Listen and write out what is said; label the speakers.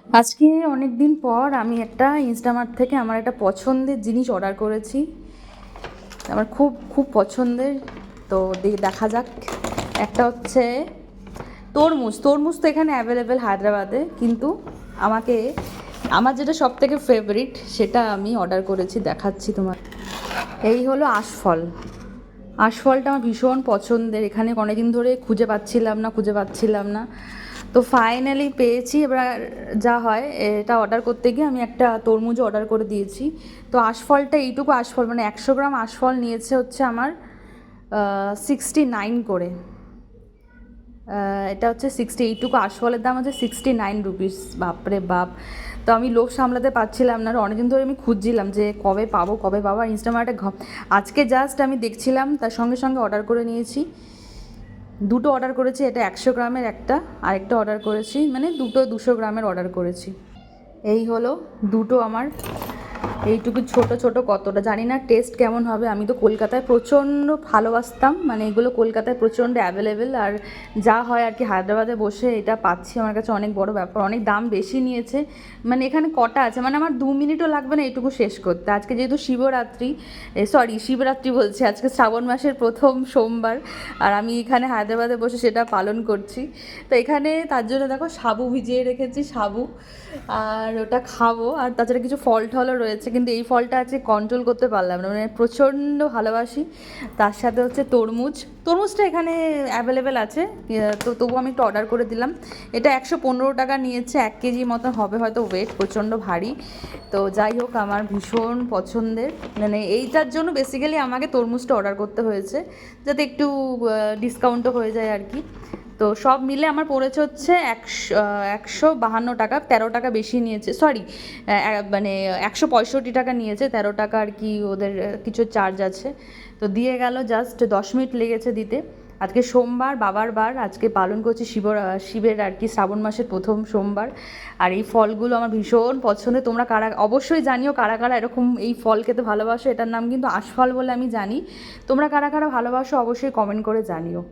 Speaker 1: আজকে অনেক দিন পর আমি একটা ইনস্টামার্ট থেকে আমার একটা পছন্দের জিনিস অর্ডার করেছি। আমার খুব খুব পছন্দের। তো দেখা যাক। একটা হচ্ছে তরমুজ। তরমুজ তো এখানে অ্যাভেলেবেল হায়দ্রাবাদে, কিন্তু আমাকে আমার যেটা সব থেকে ফেভারিট সেটা আমি অর্ডার করেছি, দেখাচ্ছি তোমার। এই হলো আশফল। আশফলটা আমার ভীষণ পছন্দের। এখানে অনেকদিন ধরে খুঁজে পাচ্ছিলাম না। তো ফাইনালি পেয়েছি। এবার যা হয়, এটা অর্ডার করতে গিয়ে আমি একটা তরমুজ অর্ডার করে দিয়েছি। তো আশফলটা এইটুকু আশফল, মানে 100 গ্রাম আশফল নিয়েছে হচ্ছে আমার 69 করে। এটা হচ্ছে এইটুকু আশফলের দাম হচ্ছে 69 রুপিস। বাপরে বাপ! তো আমি লোভ সামলাতে পারছিলাম না, আর অনেকদিন ধরে আমি খুঁজছিলাম যে কবে পাবো। আর ইনস্টামার্টে আজকে জাস্ট আমি দেখছিলাম, তার সঙ্গে সঙ্গে অর্ডার করে নিয়েছি। দুটো অর্ডার করেছি, এটা 100 গ্রামের একটা, আরেকটা অর্ডার করেছি, মানে দুটো 200 গ্রামের অর্ডার করেছি। এই হলো দুটো আমার। এইটুকু ছোট ছোট কতটা জানি না টেস্ট কেমন হবে। আমি তো কলকাতায় প্রচণ্ড ভালোবাসতাম, মানে এগুলো কলকাতায় প্রচণ্ড অ্যাভেলেবেল। আর যা হয় আর কি, হায়দ্রাবাদে বসে এটা পাচ্ছি, আমার কাছে অনেক বড় ব্যাপার। অনেক দাম বেশি নিয়েছে, মানে এখানে কটা আছে, মানে আমার 2 মিনিটও লাগবে না এইটুকু শেষ করতে। আজকে যেহেতু শিবরাত্রি বলছি, আজকে শ্রাবণ মাসের প্রথম সোমবার, আর আমি এখানে হায়দ্রাবাদে বসে সেটা পালন করছি। তো এখানে তার জন্য দেখো সাবু ভিজিয়ে রেখেছি, সাবু, আর ওটা খাবো। আর তাছাড়া কিছু ফল টলও রয়েছে, কিন্তু এই ফলটা আজকে কন্ট্রোল করতে পারলাম না, মানে প্রচণ্ড ভালোবাসি। তার সাথে হচ্ছে তরমুজটা এখানে অ্যাভেলেবেল আছে, তো তবুও আমি একটু অর্ডার করে দিলাম। এটা 115 টাকা নিয়েছে, 1 কেজি মতো হবে হয়তো ওয়েট, প্রচণ্ড ভারী। তো যাই হোক, আমার ভীষণ পছন্দের, মানে এইটার জন্য বেসিক্যালি আমাকে তরমুজটা অর্ডার করতে হয়েছে, যাতে একটু ডিসকাউন্টও হয়ে যায় আর কি। তো সব মিলে আমার পড়েছে হচ্ছে 152 টাকা, 13 টাকা বেশি নিয়েছে, সরি, মানে 165 টাকা নিয়েছে, 13 টাকা আর কি ওদের কিছু চার্জ আছে। তো দিয়ে গেল, জাস্ট 10 মিনিট লেগেছে দিতে। আজকে সোমবার, বাবার বার, আজকে পালন করছি শিবের আর কি, শ্রাবণ মাসের প্রথম সোমবার। আর এই ফলগুলো আমার ভীষণ পছন্দের। তোমরা অবশ্যই জানিও কারা কারা এরকম এই ফল খেতে ভালোবাসো। এটার নাম কিন্তু আশফল বলে আমি জানি। তোমরা কারা কারা ভালোবাসো অবশ্যই কমেন্ট করে জানিও।